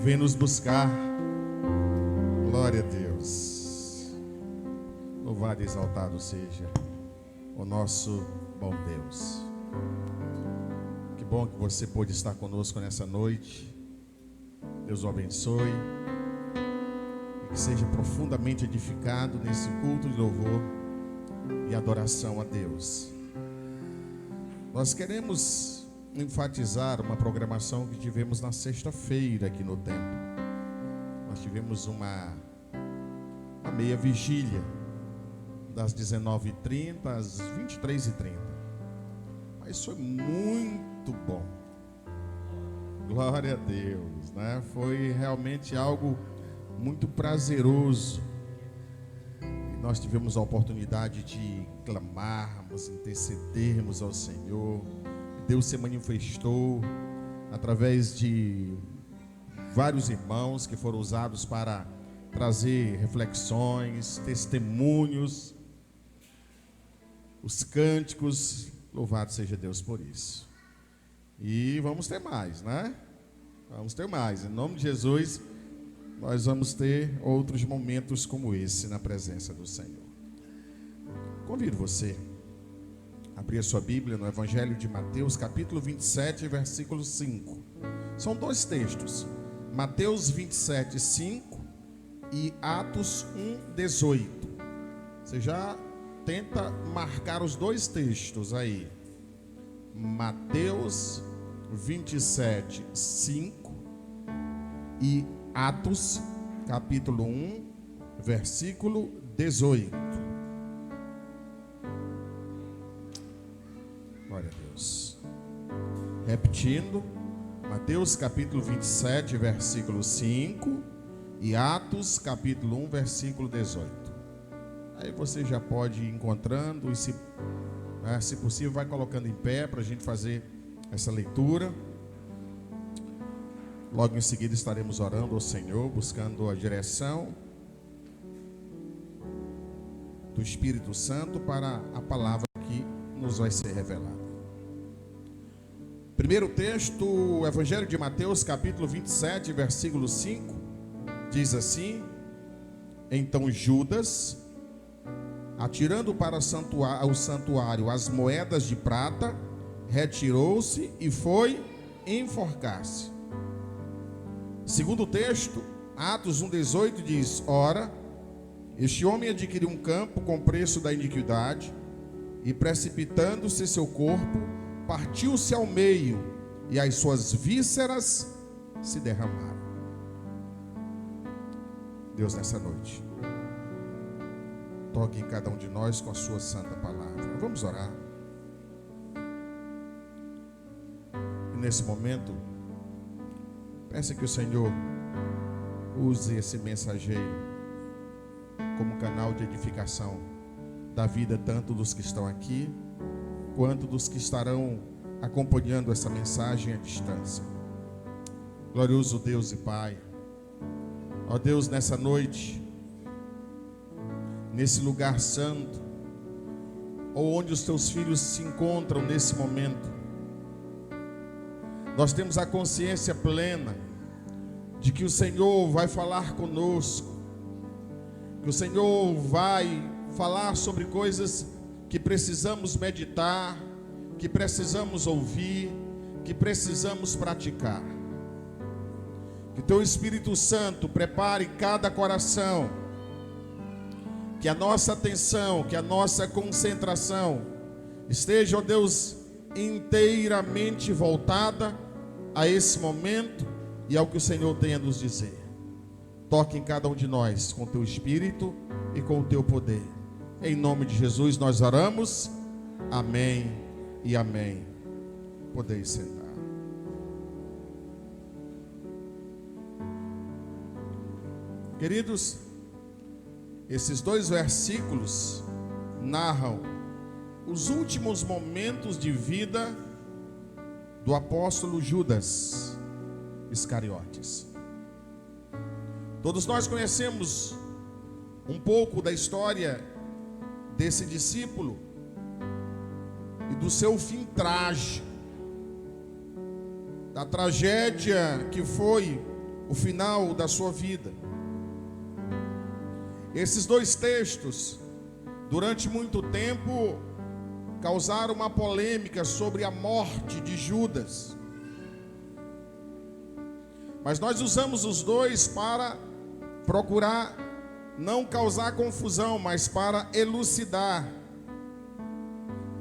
vem nos buscar. Glória a Deus. Louvado e exaltado seja o nosso bom Deus. Que bom que você pôde estar conosco nessa noite. Deus o abençoe e que seja profundamente edificado nesse culto de louvor e adoração a Deus. Nós queremos enfatizar uma programação que tivemos na sexta-feira aqui no templo. Nós tivemos uma meia vigília das 19h30 às 23h30. Mas foi muito bom. Glória a Deus, né? Foi realmente algo muito prazeroso. E nós tivemos a oportunidade de clamarmos, intercedermos ao Senhor. Deus se manifestou através de vários irmãos que foram usados para trazer reflexões, testemunhos, os cânticos. Louvado seja Deus por isso. E vamos ter mais, né? Vamos ter mais. Em nome de Jesus, nós vamos ter outros momentos como esse na presença do Senhor. Convido você a abrir a sua Bíblia no Evangelho de Mateus, capítulo 27, versículo 5. São dois textos, Mateus 27, 5 e Atos 1, 18. Você já tenta marcar os dois textos aí. Mateus 27, 5 e Atos, capítulo 1, versículo 18. Glória a Deus. Repetindo, Mateus capítulo 27, versículo 5 e Atos capítulo 1, versículo 18. Aí você já pode ir encontrando e se possível vai colocando em pé para a gente fazer essa leitura. Logo em seguida estaremos orando ao Senhor, buscando a direção do Espírito Santo para a palavra que nos vai ser revelada. Primeiro texto, o Evangelho de Mateus, capítulo 27, versículo 5, diz assim: Então Judas, atirando para o santuário as moedas de prata, retirou-se e foi enforcar-se. Segundo texto, Atos 1,18 diz: Ora, este homem adquiriu um campo com preço da iniquidade, e precipitando-se seu corpo, partiu-se ao meio, e as suas vísceras se derramaram. Deus, nessa noite, toque em cada um de nós com a sua santa palavra. Vamos orar. E nesse momento, peça que o Senhor use esse mensageiro como canal de edificação da vida tanto dos que estão aqui, quanto dos que estarão acompanhando essa mensagem à distância. Glorioso Deus e Pai, ó Deus, nessa noite, nesse lugar santo, ou onde os teus filhos se encontram nesse momento, nós temos a consciência plena de que o Senhor vai falar conosco, que o Senhor vai falar sobre coisas que precisamos meditar, que precisamos ouvir, que precisamos praticar. Que teu Espírito Santo prepare cada coração, que a nossa atenção, que a nossa concentração esteja, ó Deus, inteiramente voltada a esse momento e ao que o Senhor tem a nos dizer. Toque em cada um de nós com o teu Espírito e com o teu poder. Em nome de Jesus nós oramos. Amém e amém. Podeis sentar. Queridos, esses dois versículos narram os últimos momentos de vida do apóstolo Judas Iscariotes. Todos nós conhecemos um pouco da história desse discípulo e do seu fim trágico, da tragédia que foi o final da sua vida. Esses dois textos, durante muito tempo, causaram uma polêmica sobre a morte de Judas. Mas nós usamos os dois para procurar não causar confusão, mas para elucidar.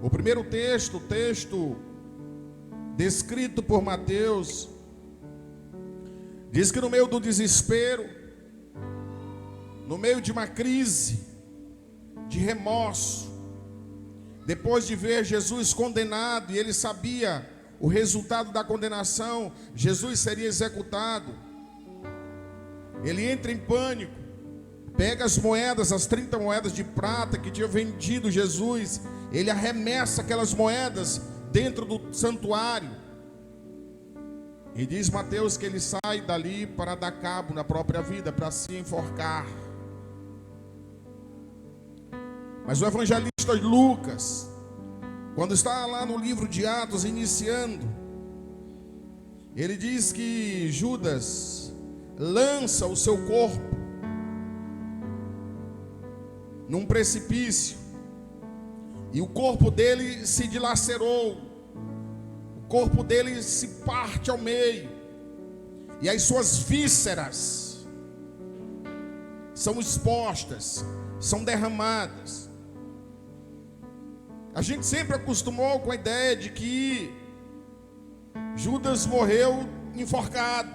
O primeiro texto, o texto descrito por Mateus, diz que no meio do desespero, no meio de uma crise de remorso, depois de ver Jesus condenado, e ele sabia o resultado da condenação, Jesus seria executado, ele entra em pânico, pega as moedas, as 30 moedas de prata que tinha vendido Jesus, ele arremessa aquelas moedas dentro do santuário, e diz Mateus que ele sai dali para dar cabo na própria vida, para se enforcar. Mas o evangelista Lucas, quando está lá no livro de Atos iniciando, ele diz que Judas lança o seu corpo num precipício, e o corpo dele se dilacerou, o corpo dele se parte ao meio, e as suas vísceras são expostas, são derramadas. A gente sempre acostumou com a ideia de que Judas morreu enforcado.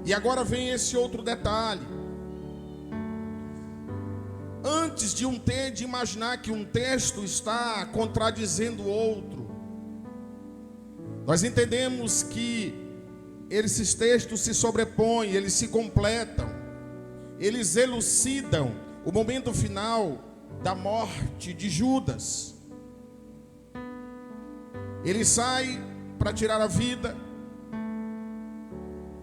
E agora vem esse outro detalhe. Antes de imaginar que um texto está contradizendo o outro, nós entendemos que esses textos se sobrepõem, eles se completam, eles elucidam o momento final da morte de Judas. Ele sai para tirar a vida,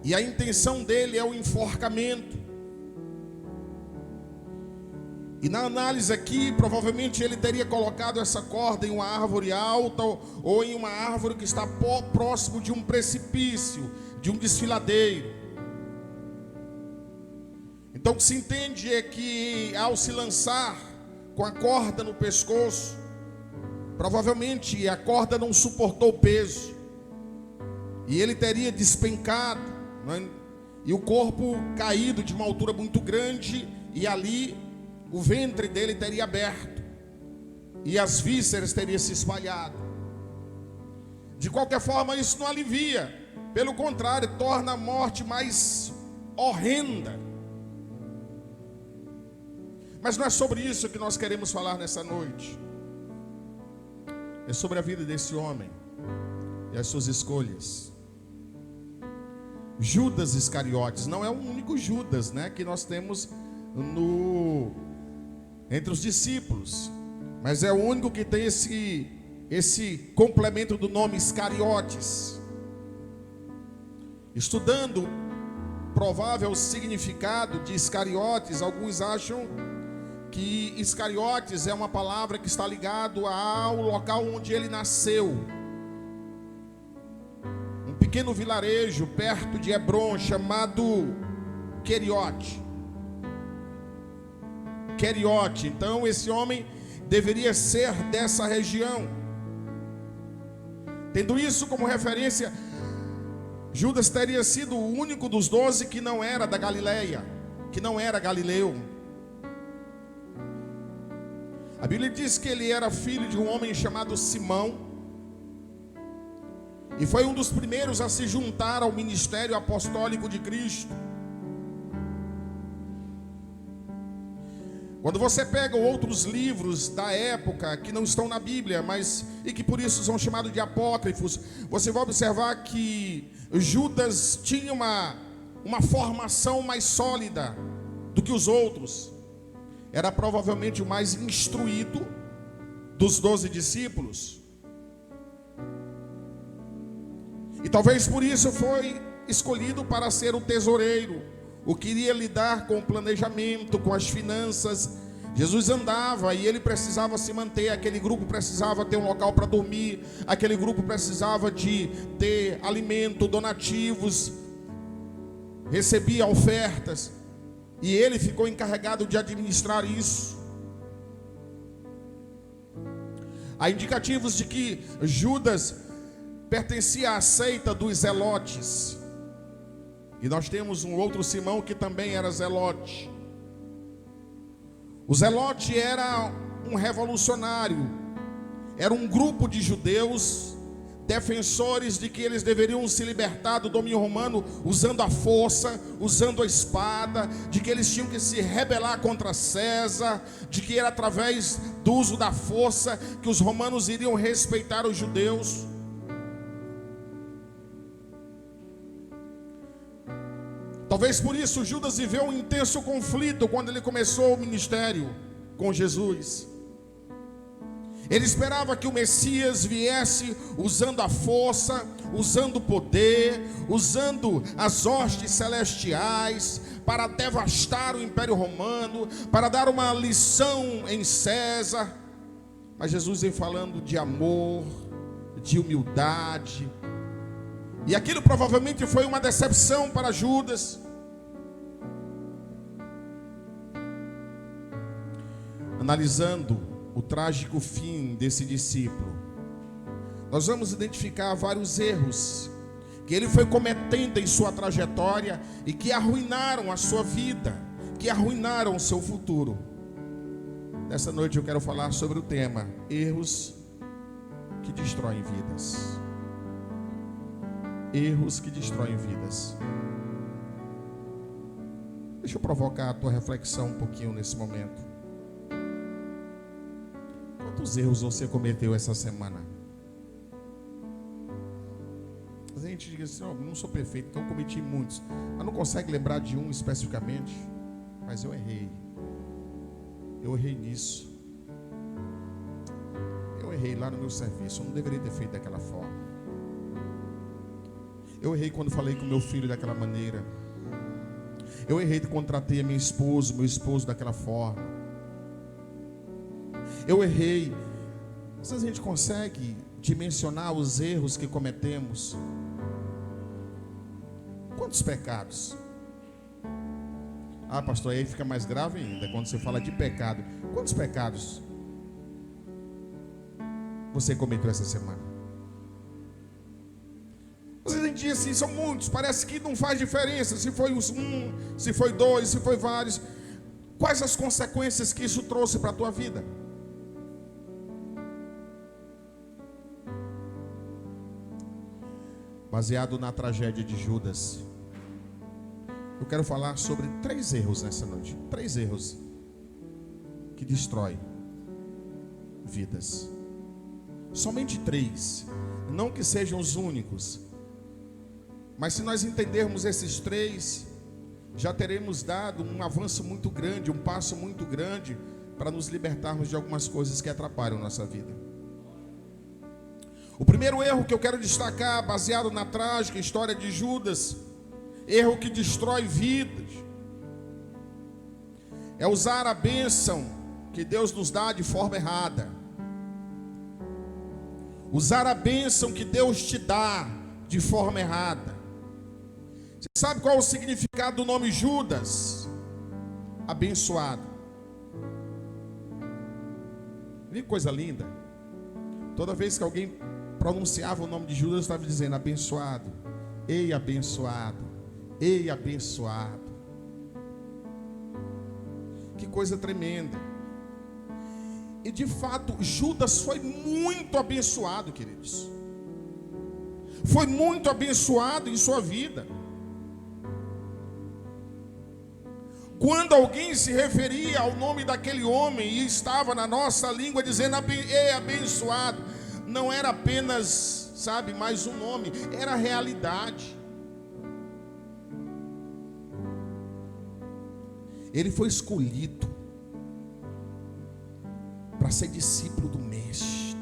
e a intenção dele é o enforcamento. E na análise aqui, provavelmente ele teria colocado essa corda em uma árvore alta, ou em uma árvore que está próximo de um precipício, de um desfiladeiro. Então o que se entende é que ao se lançar com a corda no pescoço, provavelmente a corda não suportou o peso, e ele teria despencado, né? E o corpo caído de uma altura muito grande, e ali o ventre dele teria aberto, e as vísceras teriam se espalhado. De qualquer forma, isso não alivia, pelo contrário, torna a morte mais horrenda. Mas não é sobre isso que nós queremos falar nessa noite. É sobre a vida desse homem e as suas escolhas. Judas Iscariotes não é o único Judas, né, que nós temos entre os discípulos, mas é o único que tem esse complemento do nome Iscariotes. Estudando o provável significado de Iscariotes, alguns acham que Iscariotes é uma palavra que está ligado ao local onde ele nasceu. Um pequeno vilarejo perto de Hebron chamado Queriote. Então esse homem deveria ser dessa região. Tendo isso como referência, Judas teria sido o único dos 12 que não era da Galileia, que não era galileu. A Bíblia diz que ele era filho de um homem chamado Simão, e foi um dos primeiros a se juntar ao ministério apostólico de Cristo. Quando você pega outros livros da época que não estão na Bíblia, e que por isso são chamados de apócrifos, você vai observar que Judas tinha uma formação mais sólida do que os outros. Era provavelmente o mais instruído dos 12 discípulos. E talvez por isso foi escolhido para ser o tesoureiro, o que iria lidar com o planejamento, com as finanças. Jesus andava e ele precisava se manter, aquele grupo precisava ter um local para dormir, aquele grupo precisava de ter alimento, donativos. recebia ofertas, e ele ficou encarregado de administrar isso. Há indicativos de que Judas pertencia à seita dos zelotes. E nós temos um outro Simão que também era zelote. O zelote era um revolucionário, era um grupo de judeus defensores de que eles deveriam se libertar do domínio romano usando a força, usando a espada, de que eles tinham que se rebelar contra César, de que era através do uso da força que os romanos iriam respeitar os judeus. Talvez por isso Judas viveu um intenso conflito quando ele começou o ministério com Jesus. Ele esperava que o Messias viesse usando a força, usando o poder, usando as hostes celestiais para devastar o Império Romano, para dar uma lição em César. Mas Jesus vem falando de amor, de humildade. E aquilo provavelmente foi uma decepção para Judas. Analisando o trágico fim desse discípulo, nós vamos identificar vários erros que ele foi cometendo em sua trajetória e que arruinaram a sua vida, que arruinaram o seu futuro. Nessa noite eu quero falar sobre o tema: erros que destroem vidas. Erros que destroem vidas. Deixa eu provocar a tua reflexão um pouquinho nesse momento. Quantos erros você cometeu essa semana? A gente diz assim: não sou perfeito, então eu cometi muitos. Mas não consegue lembrar de um especificamente? Mas eu errei. Eu errei nisso. Eu errei lá no meu serviço. Eu não deveria ter feito daquela forma. Eu errei quando falei com meu filho daquela maneira. Eu errei quando tratei meu esposo daquela forma. Eu errei. Às vezes a gente consegue dimensionar os erros que cometemos. Quantos pecados? Ah, pastor, aí fica mais grave ainda quando você fala de pecado. Quantos pecados você cometeu essa semana? Às vezes a gente diz assim: são muitos, parece que não faz diferença se foi um, se foi dois, se foi vários. Quais as consequências que isso trouxe para a tua vida? Baseado na tragédia de Judas, eu quero falar sobre 3 erros nessa noite. 3 erros que destroem vidas. Somente 3. Não que sejam os únicos, mas se nós entendermos esses 3, já teremos dado um avanço muito grande, um passo muito grande para nos libertarmos de algumas coisas que atrapalham nossa vida. O primeiro erro que eu quero destacar, baseado na trágica história de Judas, erro que destrói vidas, é usar a bênção que Deus nos dá de forma errada. Usar a bênção que Deus te dá de forma errada. Você sabe qual é o significado do nome Judas? Abençoado. Que coisa linda. Toda vez que alguém pronunciava o nome de Judas, estava dizendo: abençoado, ei abençoado, ei abençoado. Que coisa tremenda. E de fato Judas foi muito abençoado, queridos. Foi muito abençoado em sua vida. Quando alguém se referia ao nome daquele homem e estava na nossa língua dizendo ei abençoado, não era apenas, sabe, mais um nome, era a realidade. Ele foi escolhido para ser discípulo do Mestre.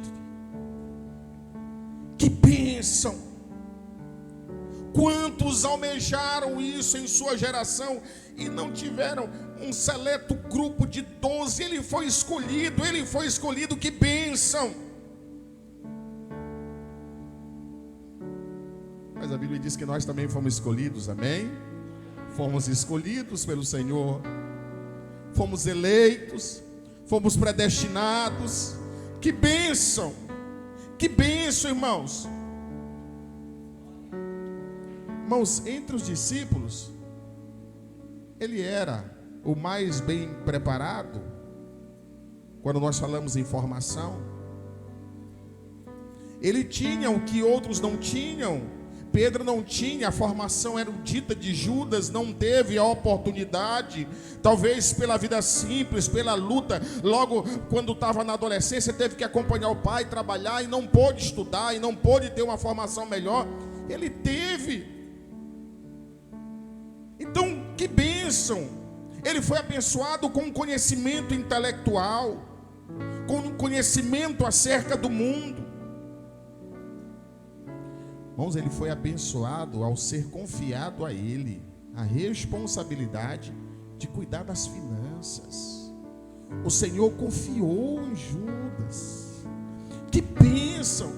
Que bênção! Quantos almejaram isso em sua geração e não tiveram um seleto grupo de 12? Ele foi escolhido, que bênção! Mas a Bíblia diz que nós também fomos escolhidos, amém? Fomos escolhidos pelo Senhor, fomos eleitos, fomos predestinados. Que bênção, irmãos. Irmãos, entre os discípulos, ele era o mais bem preparado. Quando nós falamos em formação, ele tinha o que outros não tinham. Pedro não tinha a formação erudita de Judas, não teve a oportunidade, talvez pela vida simples, pela luta. Logo quando estava na adolescência, teve que acompanhar o pai, trabalhar, e não pôde estudar, e não pôde ter uma formação melhor. Ele teve. Então, que bênção! Ele foi abençoado com conhecimento intelectual, com conhecimento acerca do mundo. Irmãos, ele foi abençoado ao ser confiado a ele a responsabilidade de cuidar das finanças. O Senhor confiou em Judas. Que bênção!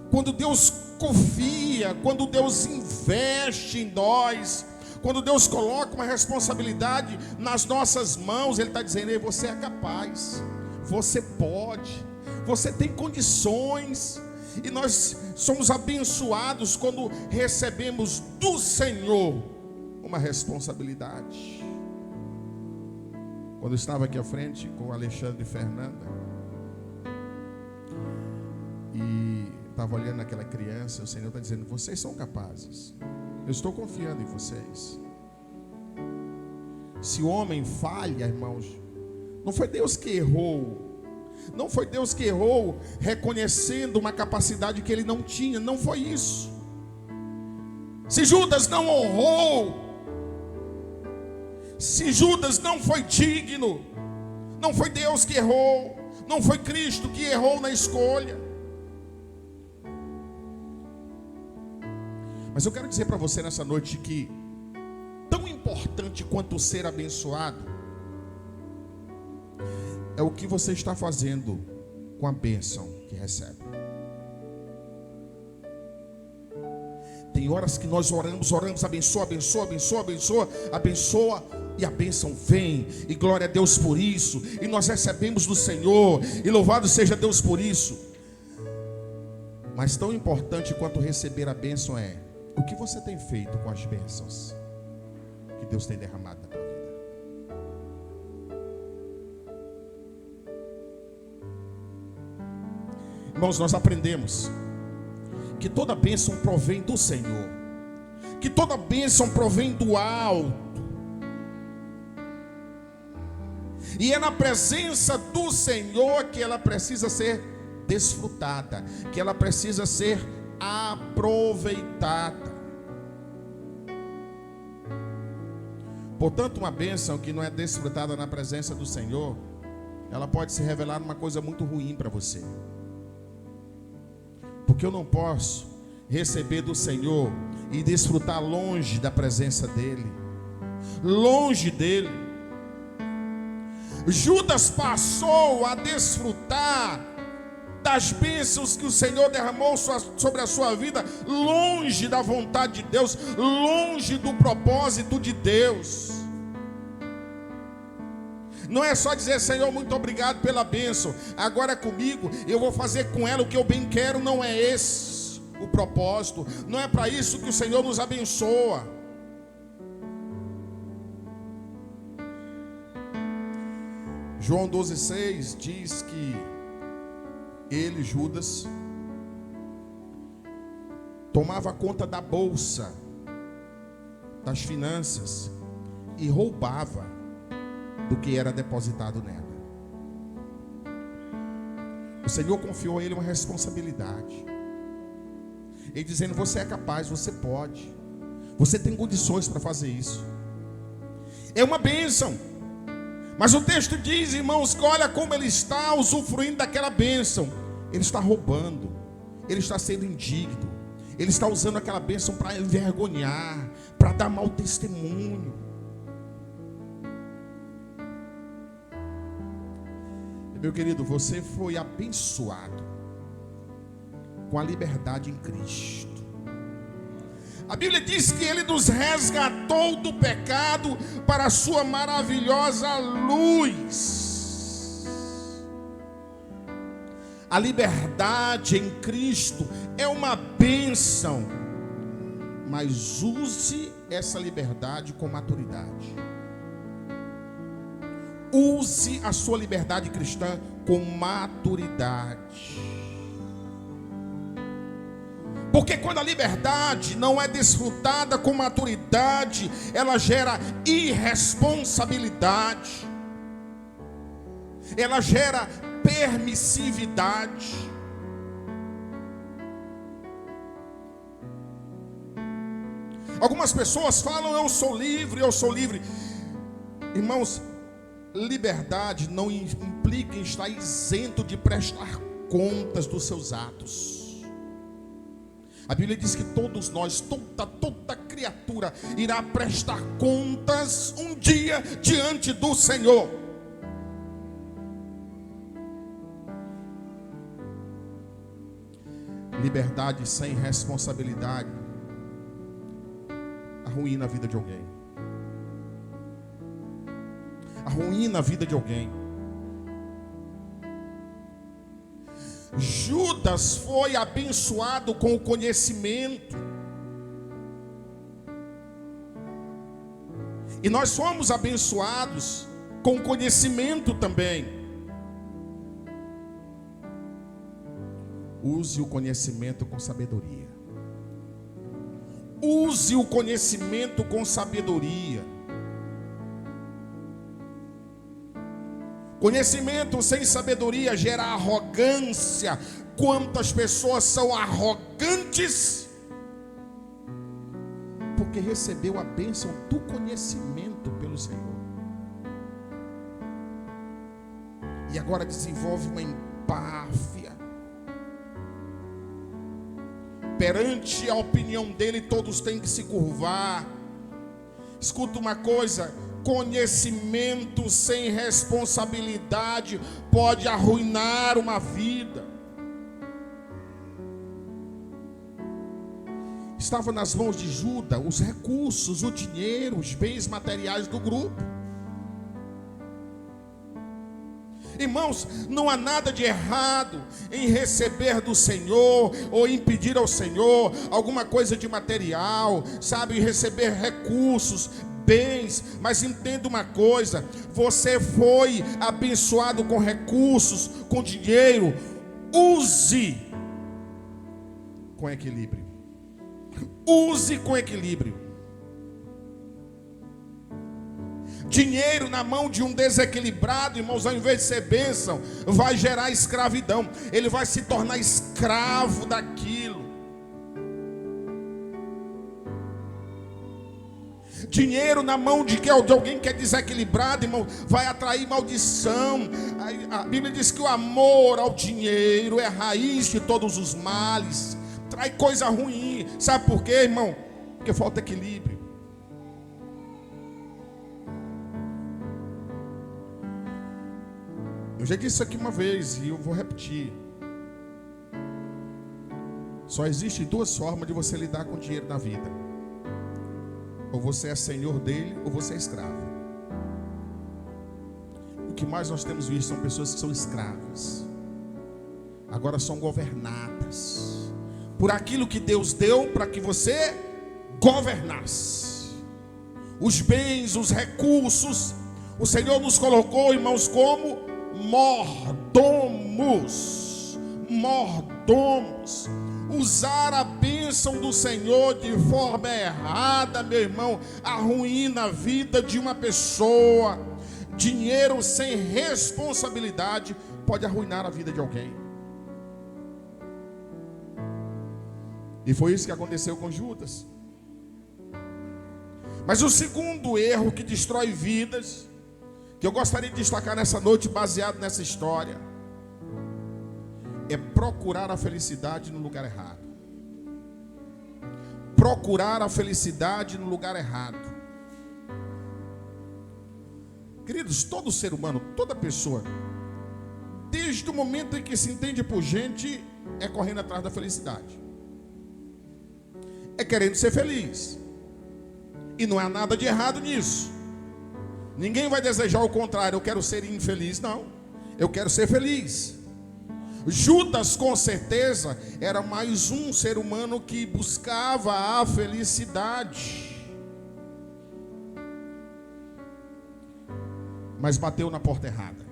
Quando Deus confia, quando Deus investe em nós, quando Deus coloca uma responsabilidade nas nossas mãos, Ele está dizendo: ei, você é capaz, você pode, você tem condições. E nós somos abençoados quando recebemos do Senhor uma responsabilidade. Quando eu estava aqui à frente com o Alexandre e Fernanda, e estava olhando aquela criança, o Senhor está dizendo: vocês são capazes, eu estou confiando em vocês. Se o homem falha, irmãos, não foi Deus que errou. Não foi Deus que errou reconhecendo uma capacidade que ele não tinha. Não foi isso. Se Judas não honrou, se Judas não foi digno, não foi Deus que errou, não foi Cristo que errou na escolha. Mas eu quero dizer para você nessa noite que tão importante quanto ser abençoado é o que você está fazendo com a bênção que recebe. Tem horas que nós oramos, abençoa, e a bênção vem, e glória a Deus por isso, e nós recebemos do Senhor, e louvado seja Deus por isso. Mas tão importante quanto receber a bênção é o que você tem feito com as bênçãos que Deus tem derramado na tua vida. Irmãos, nós aprendemos que toda bênção provém do Senhor, que toda bênção provém do alto, e é na presença do Senhor que ela precisa ser desfrutada, que ela precisa ser aproveitada. Portanto, uma bênção que não é desfrutada na presença do Senhor, ela pode se revelar uma coisa muito ruim para você. Porque eu não posso receber do Senhor e desfrutar longe da presença dEle, longe dEle. Judas passou a desfrutar das bênçãos que o Senhor derramou sobre a sua vida, longe da vontade de Deus, longe do propósito de Deus. Não é só dizer: Senhor, muito obrigado pela bênção, agora é comigo, eu vou fazer com ela o que eu bem quero. Não é esse o propósito, não é para isso que o Senhor nos abençoa. João 12,6 diz que ele, Judas, tomava conta da bolsa, das finanças, e roubava do que era depositado nela. O Senhor confiou a ele uma responsabilidade, ele dizendo: você é capaz, você pode, você tem condições para fazer isso. É uma bênção. Mas o texto diz, irmãos, que olha como ele está usufruindo daquela bênção. Ele está roubando, ele está sendo indigno, ele está usando aquela bênção para envergonhar, para dar mau testemunho. Meu querido, você foi abençoado com a liberdade em Cristo. A Bíblia diz que Ele nos resgatou do pecado para a sua maravilhosa luz. A liberdade em Cristo é uma bênção, mas use essa liberdade com maturidade. Use a sua liberdade cristã com maturidade. Porque quando a liberdade não é desfrutada com maturidade, ela gera irresponsabilidade, ela gera permissividade. Algumas pessoas falam: eu sou livre, eu sou livre. Irmãos, liberdade não implica em estar isento de prestar contas dos seus atos. A Bíblia diz que todos nós, toda criatura irá prestar contas um dia diante do Senhor. Liberdade sem responsabilidade arruína a vida de alguém. Arruína a vida de alguém. Judas foi abençoado com o conhecimento. E nós somos abençoados com o conhecimento também. Use o conhecimento com sabedoria. Use o conhecimento com sabedoria. Conhecimento sem sabedoria gera arrogância. Quantas pessoas são arrogantes porque recebeu a bênção do conhecimento pelo Senhor, e agora desenvolve uma empáfia. Perante a opinião dele, todos têm que se curvar. Escuta uma coisa: conhecimento sem responsabilidade pode arruinar uma vida. Estava nas mãos de Judas os recursos, o dinheiro, os bens materiais do grupo. Irmãos, não há nada de errado em receber do Senhor ou em pedir ao Senhor alguma coisa de material, sabe, receber recursos, bens, mas entenda uma coisa: você foi abençoado com recursos, com dinheiro, use com equilíbrio. Use com equilíbrio. Dinheiro na mão de um desequilibrado, irmãos, ao invés de ser bênção, vai gerar escravidão. Ele vai se tornar escravo daquilo. Dinheiro na mão de alguém que é desequilibrado, irmão, vai atrair maldição. A Bíblia diz que o amor ao dinheiro é a raiz de todos os males. Trai coisa ruim. Sabe por quê, irmão? Porque falta equilíbrio. Eu já disse isso aqui uma vez e eu vou repetir. Só existem duas formas de você lidar com o dinheiro na vida: ou você é senhor dele, ou você é escravo. O que mais nós temos visto são pessoas que são escravas, agora são governadas por aquilo que Deus deu para que você governasse. Os bens, os recursos, o Senhor nos colocou, irmãos, como mordomos. Mordomos. Usar a bênção do Senhor de forma errada, meu irmão, arruína a vida de uma pessoa. Dinheiro sem responsabilidade pode arruinar a vida de alguém. E foi isso que aconteceu com Judas. Mas o segundo erro que destrói vidas, que eu gostaria de destacar nessa noite, baseado nessa história, é procurar a felicidade no lugar errado. Procurar a felicidade no lugar errado. Queridos, todo ser humano, toda pessoa, desde o momento em que se entende por gente, é correndo atrás da felicidade. é querendo ser feliz. E não há nada de errado nisso. Ninguém vai desejar o contrário, eu quero ser infeliz. Não, eu quero ser feliz. Judas, com certeza, era mais um ser humano que buscava a felicidade. Mas bateu na porta errada.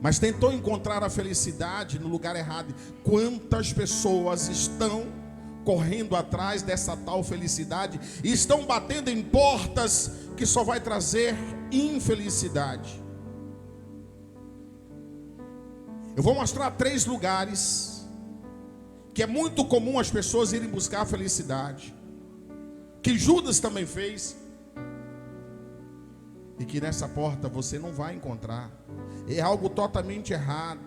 Mas tentou encontrar a felicidade no lugar errado. Quantas pessoas estão correndo atrás dessa tal felicidade e estão batendo em portas que só vai trazer infelicidade? Eu vou mostrar 3 lugares que é muito comum as pessoas irem buscar a felicidade, que Judas também fez, e que nessa porta você não vai encontrar. É algo totalmente errado.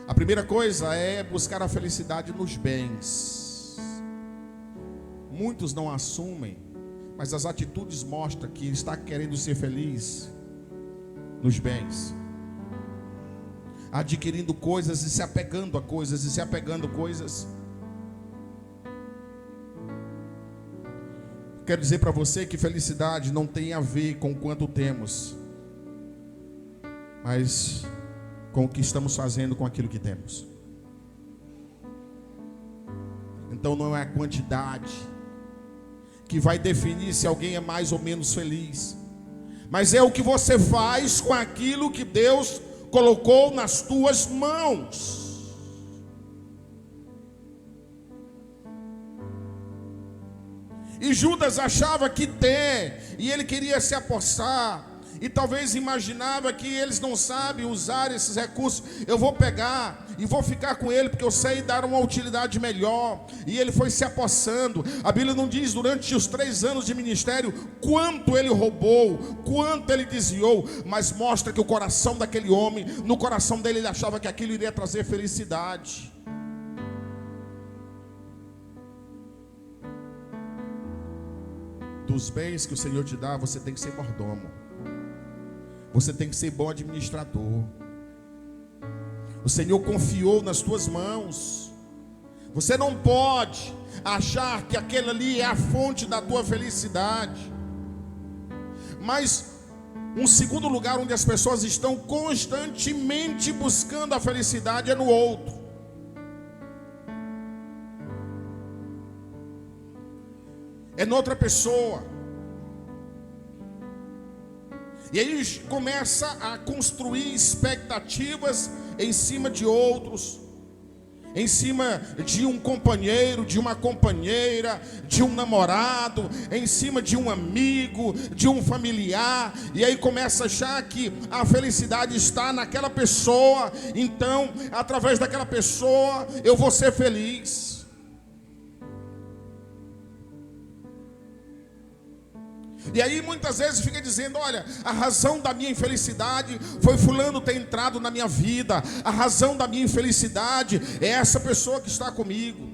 A primeira coisa é buscar a felicidade nos bens. Muitos não assumem, mas as atitudes mostram que está querendo ser feliz nos bens, adquirindo coisas e se apegando a coisas e se apegando a coisas. Quero dizer para você que felicidade não tem a ver com quanto temos, mas com o que estamos fazendo com aquilo que temos. Então não é a quantidade que vai definir se alguém é mais ou menos feliz, mas é o que você faz com aquilo que Deus colocou nas tuas mãos. E Judas achava que e ele queria se apossar, e talvez imaginava que eles não sabem usar esses recursos. Eu vou pegar e vou ficar com ele, porque eu sei dar uma utilidade melhor. E ele foi se apossando. A Bíblia não diz durante os 3 anos de ministério quanto ele roubou, quanto ele desviou, mas mostra que o coração daquele homem, no coração dele, ele achava que aquilo iria trazer felicidade. Dos bens que o Senhor te dá, você tem que ser mordomo. Você tem que ser bom administrador. O Senhor confiou nas tuas mãos. Você não pode achar que aquele ali é a fonte da tua felicidade. Mas um segundo lugar onde as pessoas estão constantemente buscando a felicidade é no outro. É noutra pessoa. E aí começa a construir expectativas em cima de outros, em cima de um companheiro, de uma companheira, de um namorado, em cima de um amigo, de um familiar. E aí começa a achar que a felicidade está naquela pessoa. Então, através daquela pessoa, eu vou ser feliz. E aí muitas vezes fica dizendo: olha, a razão da minha infelicidade foi fulano ter entrado na minha vida. A razão da minha infelicidade é essa pessoa que está comigo.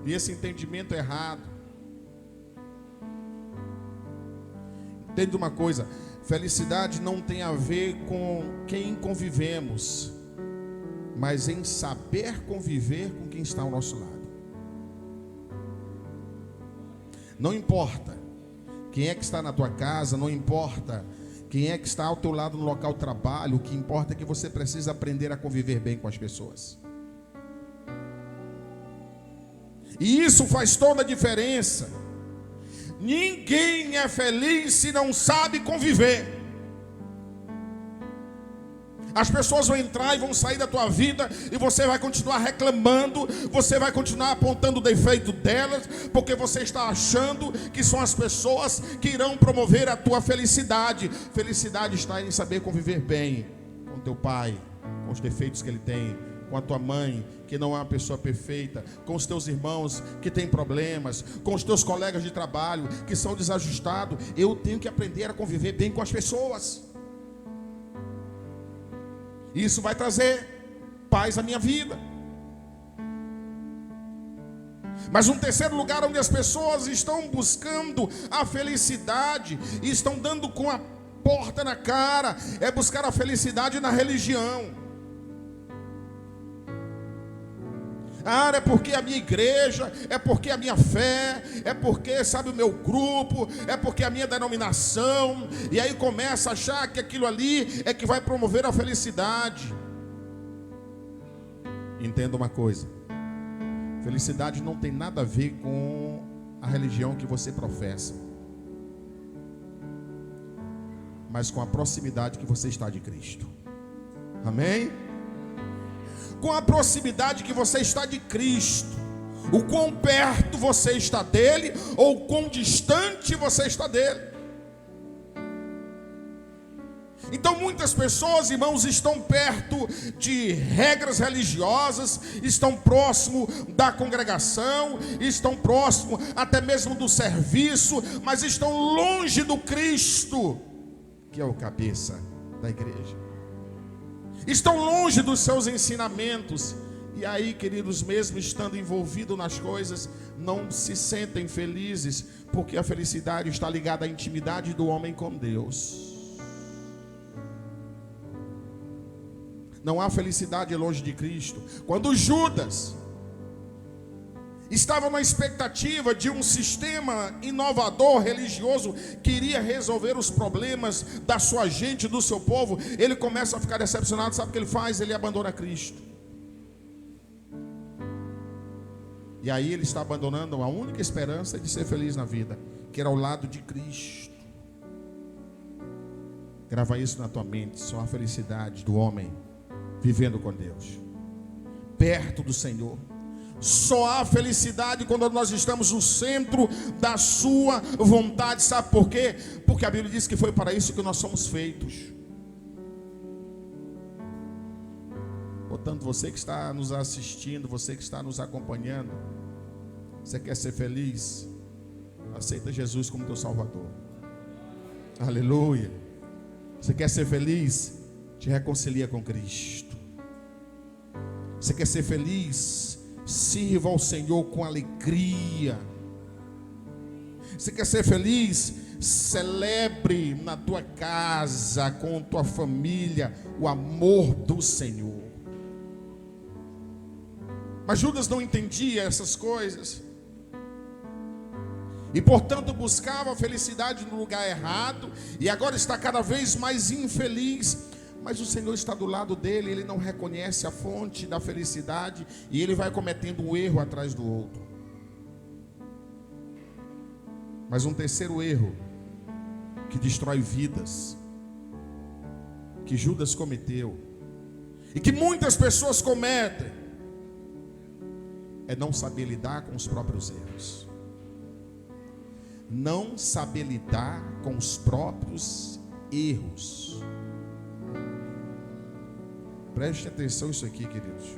E esse entendimento é errado. Entende uma coisa: felicidade não tem a ver com quem convivemos, mas em saber conviver com quem está ao nosso lado. Não importa quem é que está na tua casa, não importa quem é que está ao teu lado no local de trabalho, o que importa é que você precisa aprender a conviver bem com as pessoas. E isso faz toda a diferença. Ninguém é feliz se não sabe conviver. As pessoas vão entrar e vão sair da tua vida, e você vai continuar reclamando, você vai continuar apontando o defeito delas, porque você está achando que são as pessoas que irão promover a tua felicidade. Felicidade está em saber conviver bem com teu pai, com os defeitos que ele tem, com a tua mãe, que não é uma pessoa perfeita, com os teus irmãos que têm problemas, com os teus colegas de trabalho que são desajustados. Eu tenho que aprender a conviver bem com as pessoas. Isso vai trazer paz à minha vida. Mas um terceiro lugar onde as pessoas estão buscando a felicidade e estão dando com a porta na cara é buscar a felicidade na religião. Ah, é porque a minha igreja, é porque a minha fé, é porque, sabe, o meu grupo, é porque a minha denominação. E aí começa a achar que aquilo ali é que vai promover a felicidade. Entenda uma coisa: felicidade não tem nada a ver com a religião que você professa, mas com a proximidade que você está de Cristo. Amém? Com a proximidade que você está de Cristo, o quão perto você está dele, ou o quão distante você está dele. Então muitas pessoas, irmãos, estão perto de regras religiosas, estão próximo da congregação, estão próximo até mesmo do serviço, mas estão longe do Cristo, que é o cabeça da igreja. Estão longe dos seus ensinamentos. E aí, queridos, mesmo estando envolvidos nas coisas, não se sentem felizes, porque a felicidade está ligada à intimidade do homem com Deus. Não há felicidade longe de Cristo. Quando Judas estava na expectativa de um sistema inovador religioso que iria resolver os problemas da sua gente, do seu povo, ele começa a ficar decepcionado. Sabe o que ele faz? Ele abandona Cristo. E aí ele está abandonando a única esperança de ser feliz na vida, que era ao lado de Cristo. Grava isso na tua mente. Só a felicidade do homem vivendo com Deus, perto do Senhor. Só há felicidade quando nós estamos no centro da sua vontade. Sabe por quê? Porque a Bíblia diz que foi para isso que nós somos feitos. Portanto, você que está nos assistindo, você que está nos acompanhando, você quer ser feliz? Aceita Jesus como teu Salvador. Aleluia. Você quer ser feliz? Te reconcilia com Cristo. Você quer ser feliz? Sirva ao Senhor com alegria. Você quer ser feliz? Celebre na tua casa, com tua família, o amor do Senhor. Mas Judas não entendia essas coisas, e portanto buscava a felicidade no lugar errado, e agora está cada vez mais infeliz. Mas o Senhor está do lado dele, ele não reconhece a fonte da felicidade, e ele vai cometendo um erro atrás do outro. Mas um terceiro erro que destrói vidas, que Judas cometeu, e que muitas pessoas cometem, é não saber lidar com os próprios erros. Não saber lidar com os próprios erros. Preste atenção nisso aqui, queridos.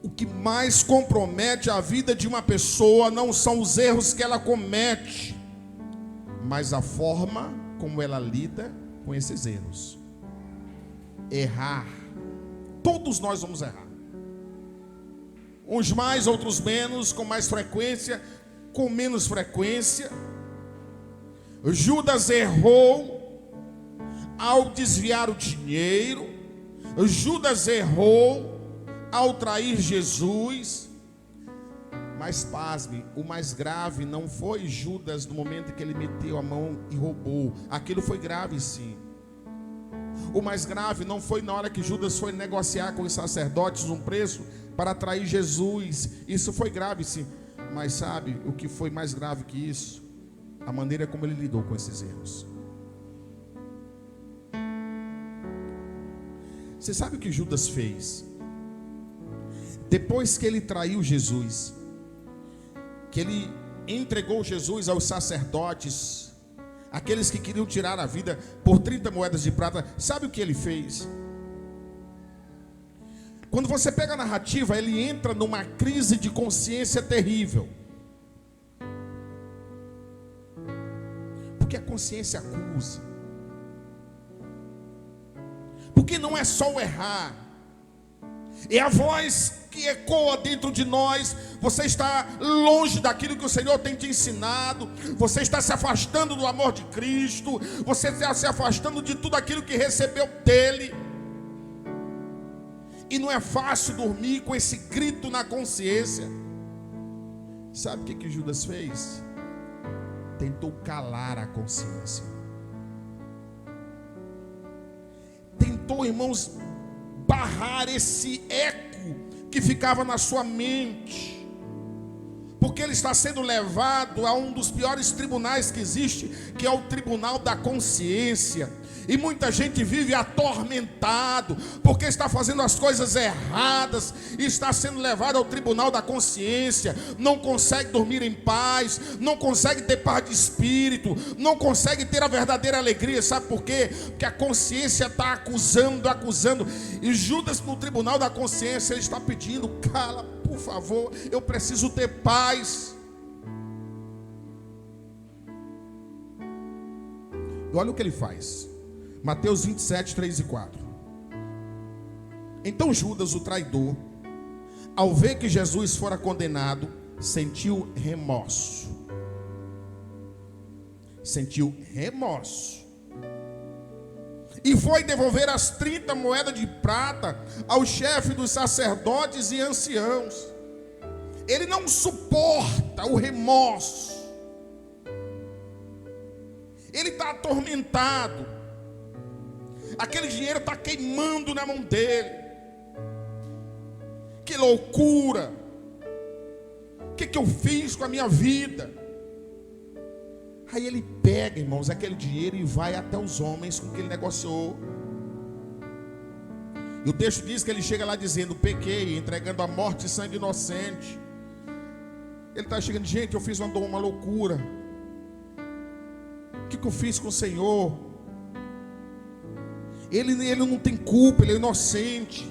O que mais compromete a vida de uma pessoa não são os erros que ela comete, mas a forma como ela lida com esses erros. Errar. Todos nós vamos errar. Uns mais, outros menos, com mais frequência, com menos frequência. Judas errou ao desviar o dinheiro. Judas errou ao trair Jesus. Mas pasme, o mais grave não foi Judas no momento em que ele meteu a mão e roubou. Aquilo foi grave, sim. O mais grave não foi na hora que Judas foi negociar com os sacerdotes um preço para atrair Jesus. Isso foi grave, sim. Mas sabe o que foi mais grave que isso? A maneira como ele lidou com esses erros. Você sabe o que Judas fez? Depois que ele traiu Jesus, que ele entregou Jesus aos sacerdotes, aqueles que queriam tirar a vida por 30 moedas de prata, sabe o que ele fez? Quando você pega a narrativa, ele entra numa crise de consciência terrível. Porque a consciência acusa. Porque não é só o errar, é a voz que ecoa dentro de nós. Você está longe daquilo que o Senhor tem te ensinado, você está se afastando do amor de Cristo, você está se afastando de tudo aquilo que recebeu dele. E não é fácil dormir com esse grito na consciência. Sabe o que Judas fez? Tentou calar a consciência. Tentou, irmãos, barrar esse eco que ficava na sua mente. Porque ele está sendo levado a um dos piores tribunais que existe, que é o tribunal da consciência. E muita gente vive atormentado, porque está fazendo as coisas erradas, e está sendo levado ao tribunal da consciência. Não consegue dormir em paz, não consegue ter paz de espírito, não consegue ter a verdadeira alegria. Sabe por quê? Porque a consciência está acusando. E Judas, no tribunal da consciência, ele está pedindo: cala, por favor, eu preciso ter paz. E olha o que ele faz. Mateus 27, 3 e 4. Então Judas, o traidor, ao ver que Jesus fora condenado, sentiu remorso. E foi devolver as 30 moedas de prata ao chefe dos sacerdotes e anciãos. Ele não suporta o remorso. Ele está atormentado. Aquele dinheiro está queimando na mão dele. Que loucura! O que eu fiz com a minha vida? Aí ele pega, irmãos, aquele dinheiro e vai até os homens com que ele negociou. E o texto diz que ele chega lá dizendo: pequei, entregando a morte e sangue inocente. Ele está chegando: gente, eu fiz uma loucura. O que eu fiz com o Senhor? Ele não tem culpa, ele é inocente.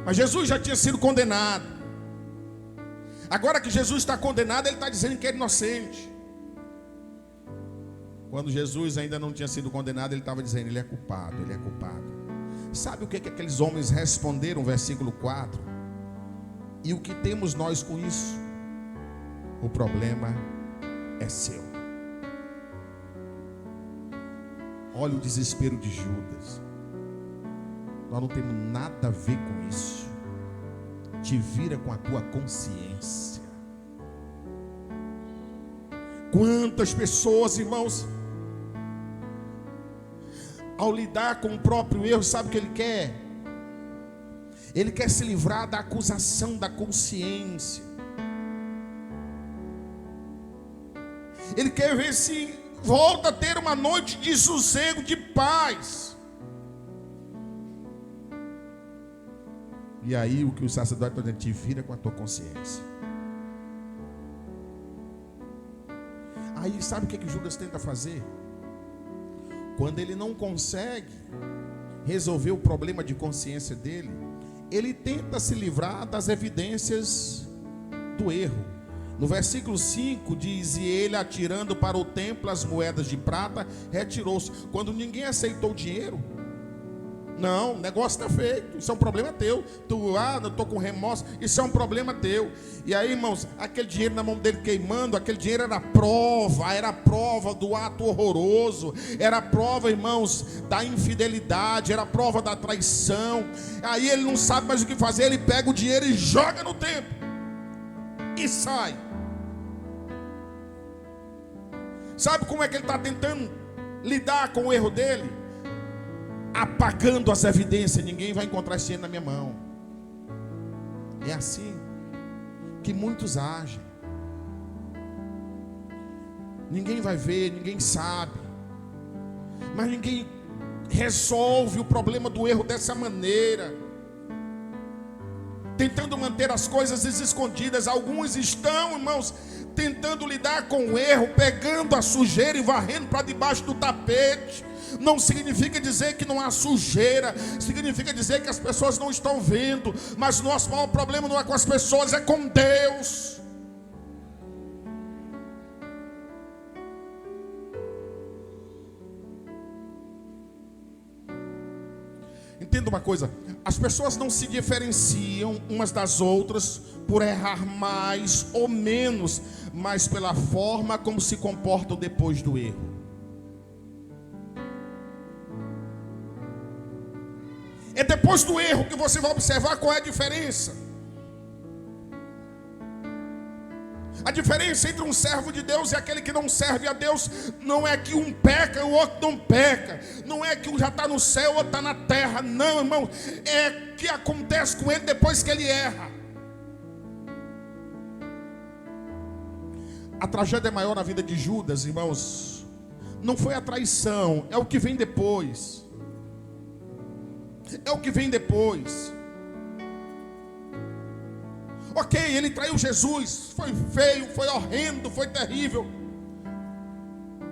Mas Jesus já tinha sido condenado. Agora que Jesus está condenado, ele está dizendo que é inocente. Quando Jesus ainda não tinha sido condenado, ele estava dizendo: ele é culpado. Sabe o que aqueles homens responderam? Versículo 4. E o que temos nós com isso? O problema é seu. Olha o desespero de Judas. Nós não temos nada a ver com isso. Te vira com a tua consciência. Quantas pessoas, irmãos, ao lidar com o próprio erro, sabe o que ele quer? Ele quer se livrar da acusação da consciência. Ele quer ver se volta a ter uma noite de sossego, de paz. E aí o que o sacerdote está dizendo: te vira com a tua consciência. Aí sabe o que Judas tenta fazer? Quando ele não consegue resolver o problema de consciência dele, ele tenta se livrar das evidências do erro. No versículo 5 diz: e ele, atirando para o templo as moedas de prata, retirou-se. Quando ninguém aceitou o dinheiro, não, o negócio está feito, isso é um problema teu. Eu estou com remorso, isso é um problema teu. E aí, irmãos, aquele dinheiro na mão dele queimando, aquele dinheiro era prova do ato horroroso, era prova, irmãos, da infidelidade, era prova da traição. Aí ele não sabe mais o que fazer, ele pega o dinheiro e joga no templo e sai. Sabe como é que ele está tentando lidar com o erro dele? Apagando as evidências. Ninguém vai encontrar esse dinheiro na minha mão. É assim que muitos agem. Ninguém vai ver, ninguém sabe, mas ninguém resolve o problema do erro dessa maneira, tentando manter as coisas escondidas. Alguns estão, irmãos, tentando lidar com o erro, pegando a sujeira e varrendo para debaixo do tapete. Não significa dizer que não há sujeira, significa dizer que as pessoas não estão vendo, mas o nosso maior problema não é com as pessoas, é com Deus. Entenda uma coisa: as pessoas não se diferenciam umas das outras por errar mais ou menos, mas pela forma como se comportam depois do erro. É depois do erro que você vai observar qual é a diferença. A diferença entre um servo de Deus e aquele que não serve a Deus não é que um peca e o outro não peca. Não é que um já está no céu, o outro está na terra. Não, irmão. É o que acontece com ele depois que ele erra. A tragédia maior na vida de Judas, irmãos, não foi a traição, é o que vem depois. É o que vem depois. Ok, ele traiu Jesus, foi feio, foi horrendo, foi terrível.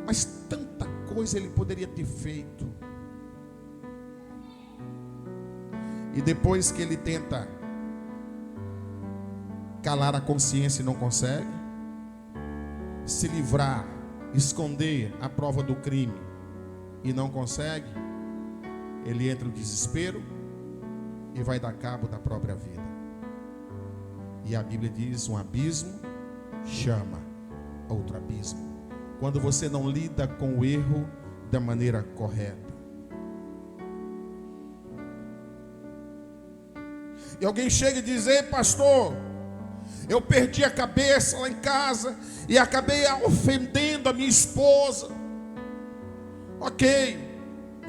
Mas tanta coisa ele poderia ter feito. E depois que ele tenta calar a consciência e não consegue, se livrar, esconder a prova do crime e não consegue, ele entra no desespero e vai dar cabo da própria vida. E a Bíblia diz: um abismo chama outro abismo, quando você não lida com o erro da maneira correta. E alguém chega e diz: ei, pastor, eu perdi a cabeça lá em casa e acabei ofendendo a minha esposa. Ok,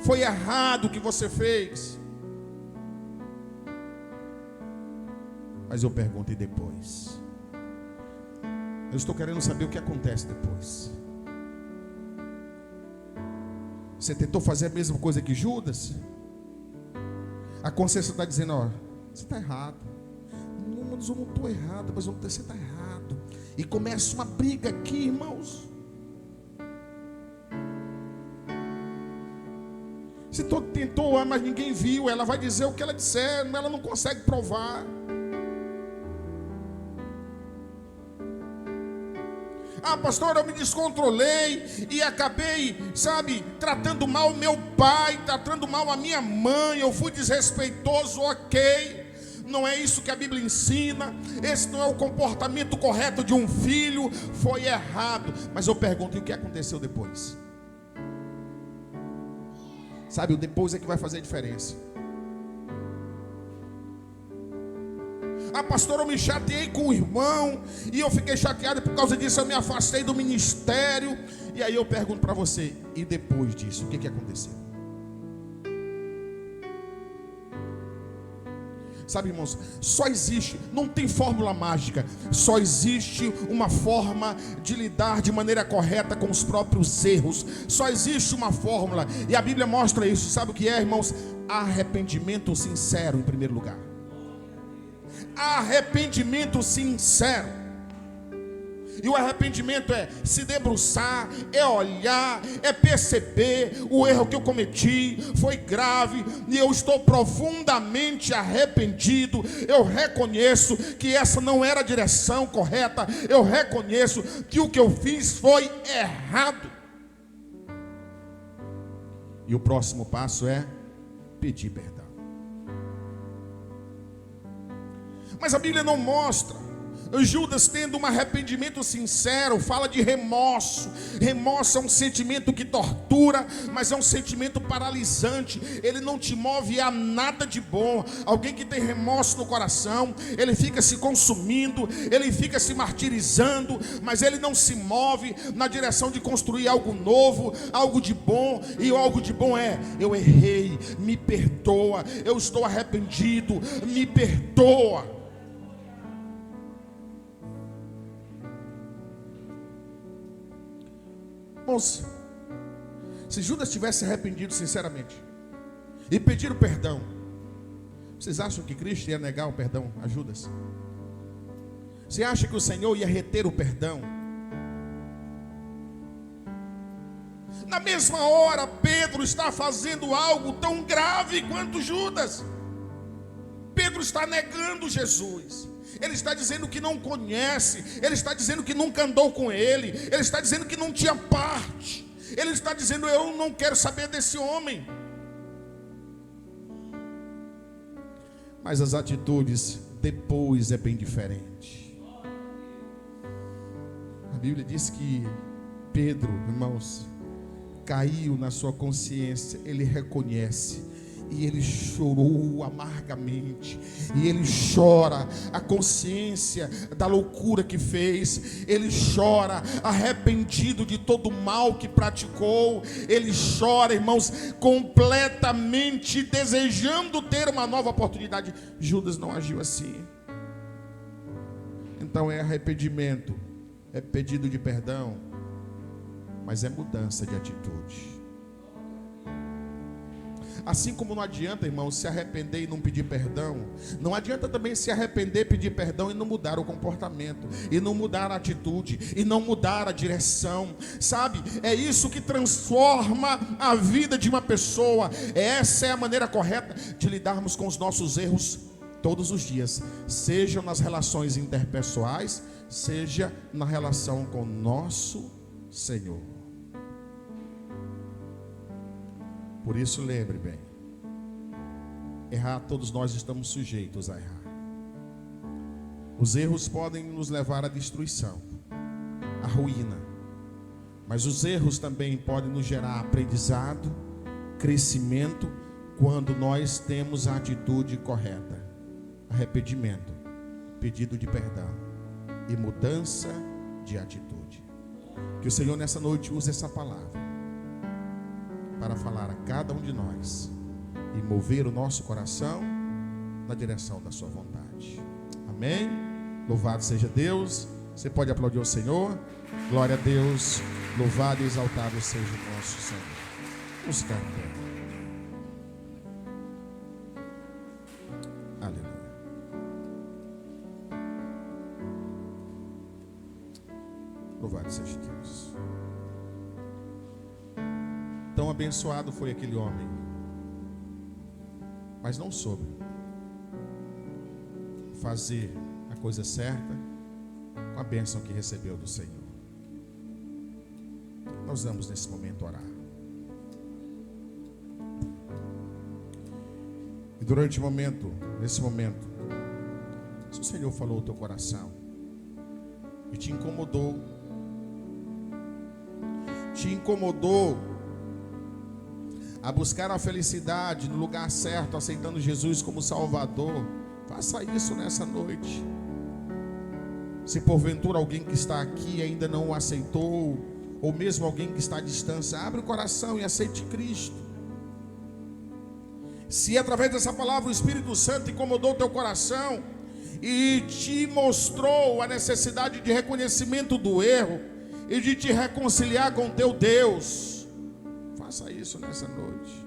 foi errado o que você fez. Mas eu pergunto: e depois? Eu estou querendo saber o que acontece depois. Você tentou fazer a mesma coisa que Judas? A consciência está dizendo: ó, você está errado. Não, mas eu não estou errado, mas você está errado. E começa uma briga aqui, irmãos. Se todo tentou, mas ninguém viu, ela vai dizer o que ela disser, mas ela não consegue provar. Ah, pastor, eu me descontrolei e acabei, tratando mal meu pai, tratando mal a minha mãe, eu fui desrespeitoso, ok. Não é isso que a Bíblia ensina, esse não é o comportamento correto de um filho, foi errado. Mas eu pergunto: e o que aconteceu depois? Sabe, o depois é que vai fazer a diferença. Ah, pastor, eu me chateei com o irmão e eu fiquei chateado, por causa disso eu me afastei do ministério. E aí eu pergunto para você: e depois disso, o que aconteceu? Sabe, irmãos, só existe, não tem fórmula mágica, só existe uma forma de lidar de maneira correta com os próprios erros. Só existe uma fórmula, e a Bíblia mostra isso. Sabe o que é, irmãos? Arrependimento sincero, em primeiro lugar. Arrependimento sincero. E o arrependimento é se debruçar, é olhar, é perceber o erro que eu cometi, foi grave, e eu estou profundamente arrependido. Eu reconheço que essa não era a direção correta, eu reconheço que o que eu fiz foi errado. E o próximo passo é pedir perdão. Mas a Bíblia não mostra Judas tendo um arrependimento sincero. Fala de remorso. Remorso é um sentimento que tortura, mas é um sentimento paralisante. Ele não te move a nada de bom. Alguém que tem remorso no coração, ele fica se consumindo, ele fica se martirizando, mas ele não se move na direção de construir algo novo, algo de bom. E o algo de bom é: eu errei, me perdoa, eu estou arrependido, me perdoa. Irmãos, se Judas tivesse arrependido sinceramente e pedido perdão, vocês acham que Cristo ia negar o perdão a Judas? Você acha que o Senhor ia reter o perdão? Na mesma hora, Pedro está fazendo algo tão grave quanto Judas. Pedro está negando Jesus. Ele está dizendo que não conhece. Ele está dizendo que nunca andou com ele. Ele está dizendo que não tinha parte. Ele está dizendo: eu não quero saber desse homem. Mas as atitudes depois é bem diferente. A Bíblia diz que Pedro, irmãos, caiu na sua consciência. Ele reconhece E ele chorou amargamente. E ele chora a consciência da loucura que fez. Ele chora arrependido de todo o mal que praticou. Ele chora, irmãos, completamente desejando ter uma nova oportunidade. Judas não agiu assim. Então é arrependimento, é pedido de perdão, mas é mudança de atitude. Assim como não adianta, irmão, se arrepender e não pedir perdão, não adianta também se arrepender, pedir perdão e não mudar o comportamento, e não mudar a atitude, e não mudar a direção, sabe? É isso que transforma a vida de uma pessoa. Essa é a maneira correta de lidarmos com os nossos erros todos os dias, sejam nas relações interpessoais, seja na relação com o nosso Senhor. Por isso, lembre bem, errar, todos nós estamos sujeitos a errar. Os erros podem nos levar à destruição, à ruína, mas os erros também podem nos gerar aprendizado, crescimento, quando nós temos a atitude correta, arrependimento, pedido de perdão e mudança de atitude. Que o Senhor nessa noite use essa palavra para falar a cada um de nós e mover o nosso coração na direção da sua vontade. Amém? Louvado seja Deus. Você pode aplaudir o Senhor. Glória a Deus. Louvado e exaltado seja o nosso Senhor. Vamos ficar em pé. Aleluia. Louvado seja Deus. Tão abençoado foi aquele homem, mas não soube fazer a coisa certa com a bênção que recebeu do Senhor. Nós vamos nesse momento orar. E durante nesse momento, se o Senhor falou o teu coração e te incomodou a buscar a felicidade no lugar certo, aceitando Jesus como Salvador, faça isso nessa noite. Se porventura alguém que está aqui ainda não o aceitou, ou mesmo alguém que está à distância, abre o coração e aceite Cristo. Se através dessa palavra o Espírito Santo incomodou o teu coração e te mostrou a necessidade de reconhecimento do erro e de te reconciliar com teu Deus, faça isso nessa noite.